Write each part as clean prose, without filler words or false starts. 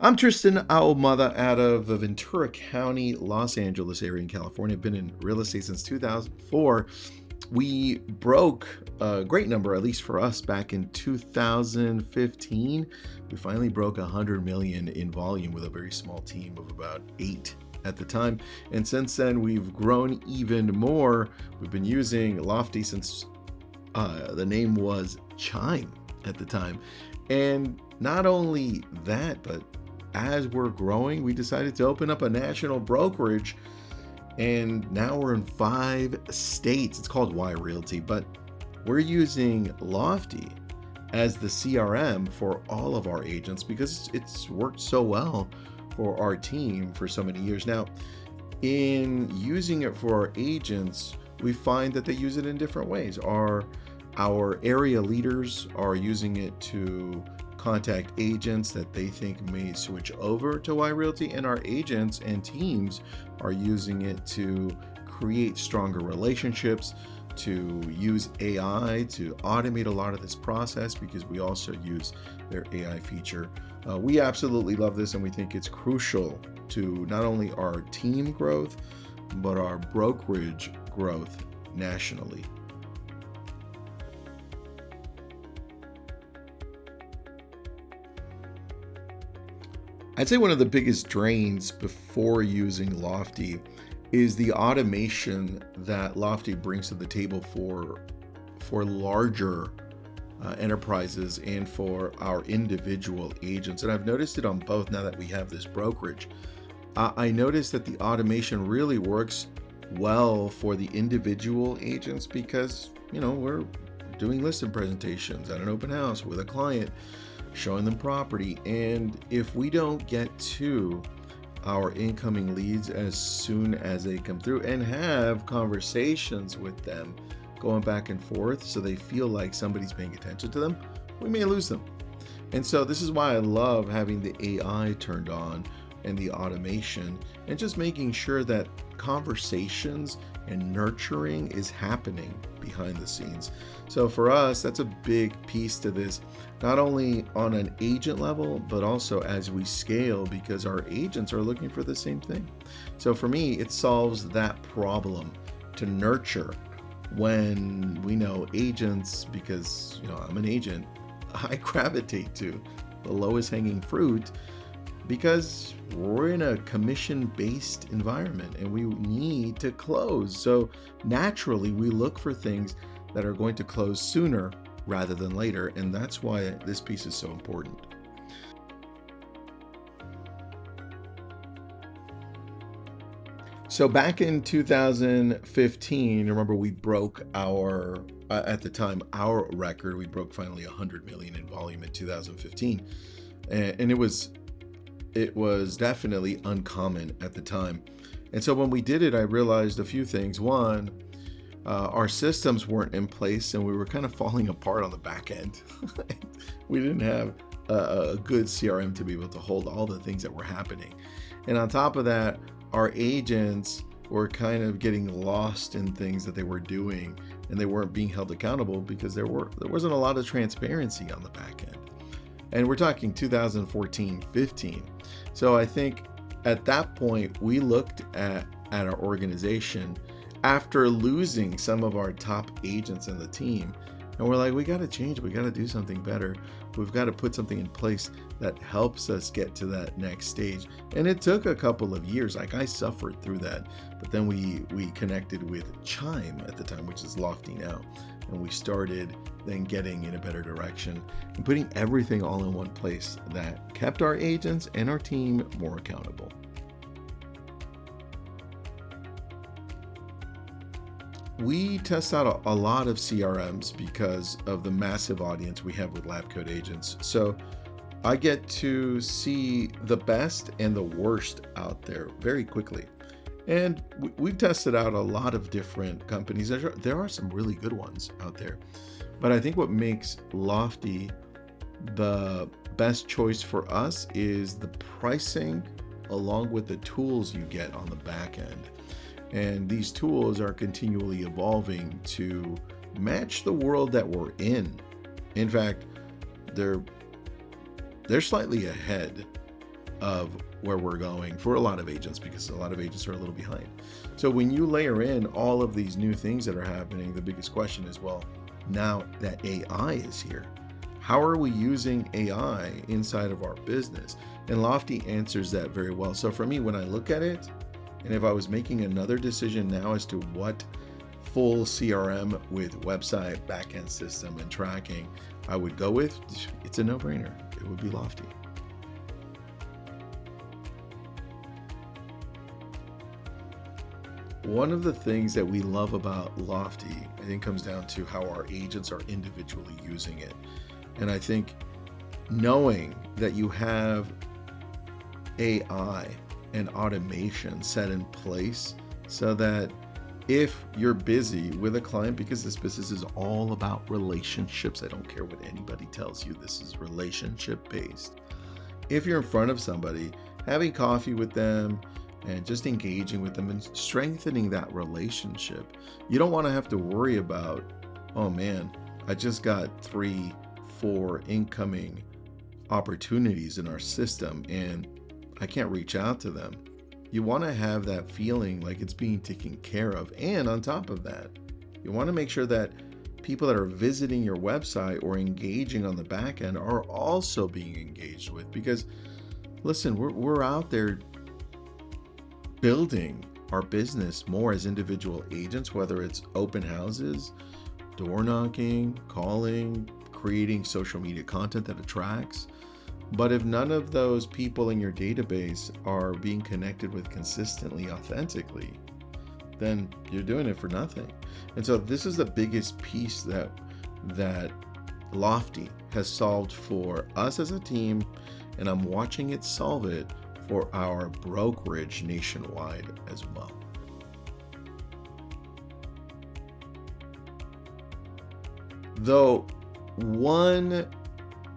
I'm Tristan Ahumada out of the Ventura County, Los Angeles area in California. I've been in real estate since 2004. We broke a great number, at least for us, back in 2015. We finally broke 100 million in volume with a very small team of about 8 at the time. And since then, we've grown even more. We've been using Lofty since the name was Chime at the time. And not only that, but as we're growing, we decided to open up a national brokerage, and now we're in 5 states. It's called Realty, but we're using Lofty as the CRM for all of our agents because it's worked so well for our team for so many years. Now, in using it for our agents, we find that they use it in different ways. Our area leaders are using it to contact agents that they think may switch over to Realty, and our agents and teams are using it to create stronger relationships, to use AI to automate a lot of this process because we also use their AI feature. We absolutely love this, and we think it's crucial to not only our team growth, but our brokerage growth nationally. I'd say one of the biggest drains before using Lofty is the automation that Lofty brings to the table for larger enterprises and for our individual agents. And I've noticed it on both now that we have this brokerage. I noticed that the automation really works well for the individual agents because, we're doing listing presentations at an open house with a client, showing them property. And if we don't get to our incoming leads as soon as they come through and have conversations with them going back and forth so they feel like somebody's paying attention to them, we may lose them. And so this is why I love having the AI turned on and the automation and just making sure that conversations and nurturing is happening behind the scenes. So for us, that's a big piece to this, not only on an agent level, but also as we scale, because our agents are looking for the same thing. So for me, it solves that problem to nurture when we know agents, because I'm an agent, I gravitate to the lowest hanging fruit because we're in a commission-based environment and we need to close. So naturally, we look for things that are going to close sooner rather than later. And that's why this piece is so important. So back in 2015, remember we broke at the time, our record. We broke finally 100 million in volume in 2015. And it was definitely uncommon at the time. And so when we did it, I realized a few things. One, our systems weren't in place and we were kind of falling apart on the back end. We didn't have a good CRM to be able to hold all the things that were happening. And on top of that, our agents were kind of getting lost in things that they were doing and they weren't being held accountable because there wasn't a lot of transparency on the back end. And we're talking 2014, 15. So I think at that point, we looked at our organization after losing some of our top agents in the team. And we're like, we got to change. We got to do something better. We've got to put something in place that helps us get to that next stage. And it took a couple of years. Like I suffered through that. But then we connected with Chime at the time, which is Lofty now. And we started then getting in a better direction and putting everything all in one place that kept our agents and our team more accountable. We test out a lot of CRMs because of the massive audience we have with lab coat agents. So I get to see the best and the worst out there very quickly. And we've tested out a lot of different companies. There are some really good ones out there. But I think what makes Lofty the best choice for us is the pricing along with the tools you get on the back end. And these tools are continually evolving to match the world that we're in. In fact, they're slightly ahead of where we're going for a lot of agents, because a lot of agents are a little behind. So when you layer in all of these new things that are happening, the biggest question is, well, now that AI is here, how are we using AI inside of our business? And Lofty answers that very well. So for me, when I look at it, and if I was making another decision now as to what full CRM with website, backend system, and tracking I would go with, it's a no-brainer. It would be Lofty. One of the things that we love about Lofty, I think, comes down to how our agents are individually using it. And I think knowing that you have AI and automation set in place so that if you're busy with a client, because this business is all about relationships, I don't care what anybody tells you, this is relationship based. If you're in front of somebody, having coffee with them and just engaging with them and strengthening that relationship, you don't want to have to worry about, oh man, I just got 3-4 incoming opportunities in our system and I can't reach out to them. You want to have that feeling like it's being taken care of. And on top of that, you want to make sure that people that are visiting your website or engaging on the back end are also being engaged with. Because listen, we're out there building our business more as individual agents, whether it's open houses, door knocking, calling, creating social media content that attracts. But if none of those people in your database are being connected with consistently, authentically, then you're doing it for nothing. And so this is the biggest piece that Lofty has solved for us as a team, and I'm watching it solve it for our brokerage nationwide as well. Though one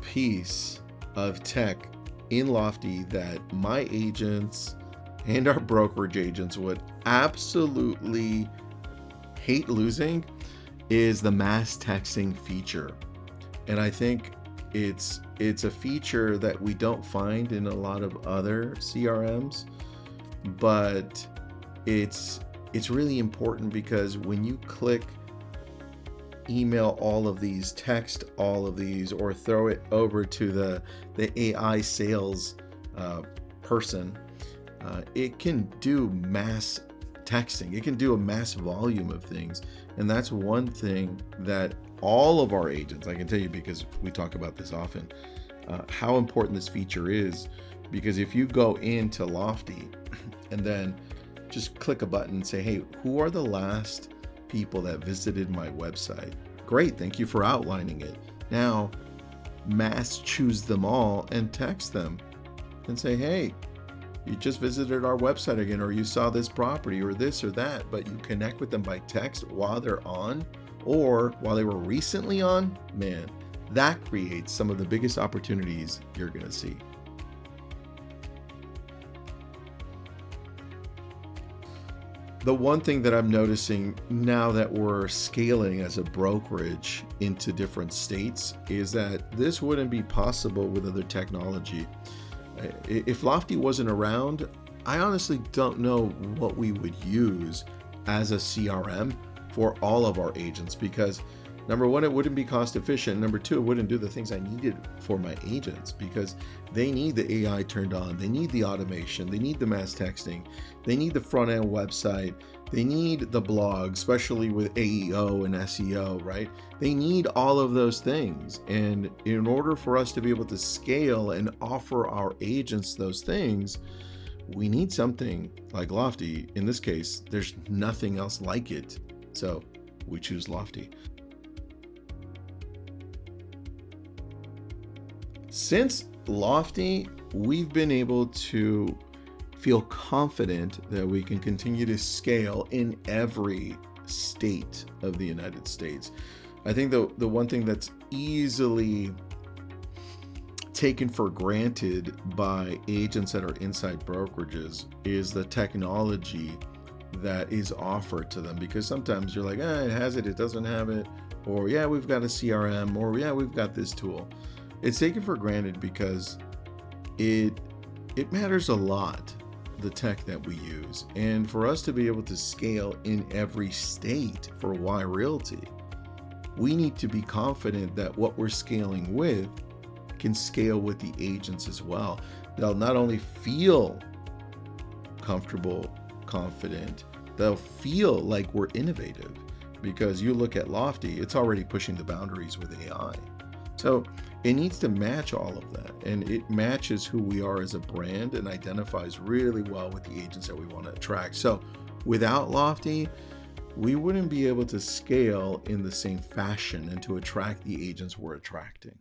piece of tech in Lofty that my agents and our brokerage agents would absolutely hate losing is the mass texting feature. And I think it's a feature that we don't find in a lot of other CRMs, but it's really important, because when you click email all of these, text all of these, or throw it over to the AI sales person, it can do mass texting. It can do a mass volume of things. And that's one thing that all of our agents, I can tell you, because we talk about this often, how important this feature is. Because if you go into Lofty and then just click a button and say, hey, who are the last people that visited my website? Great, thank you for outlining it. Now, mass choose them all and text them and say, hey, you just visited our website again, or you saw this property or this or that, but you connect with them by text while they're on or while they were recently on. Man, that creates some of the biggest opportunities you're going to see. The one thing that I'm noticing now that we're scaling as a brokerage into different states is that this wouldn't be possible with other technology. If Lofty wasn't around, I honestly don't know what we would use as a CRM for all of our agents, because number one, it wouldn't be cost efficient. Number two, it wouldn't do the things I needed for my agents, because they need the AI turned on. They need the automation. They need the mass texting. They need the front end website. They need the blog, especially with AEO and SEO, right? They need all of those things. And in order for us to be able to scale and offer our agents those things, we need something like Lofty. In this case, there's nothing else like it. So we choose Lofty. Since Lofty, we've been able to feel confident that we can continue to scale in every state of the United States. I think the one thing that's easily taken for granted by agents that are inside brokerages is the technology that is offered to them, because sometimes you're like, it has it, it doesn't have it, or yeah, we've got a CRM, or yeah, we've got this tool. It's taken for granted because it it matters a lot, the tech that we use. And for us to be able to scale in every state for Y Realty, we need to be confident that what we're scaling with can scale with the agents as well. They'll not only feel comfortable, confident, they'll feel like we're innovative, because you look at Lofty, it's already pushing the boundaries with AI. So it needs to match all of that, and it matches who we are as a brand and identifies really well with the agents that we want to attract. So without Lofty, we wouldn't be able to scale in the same fashion and to attract the agents we're attracting.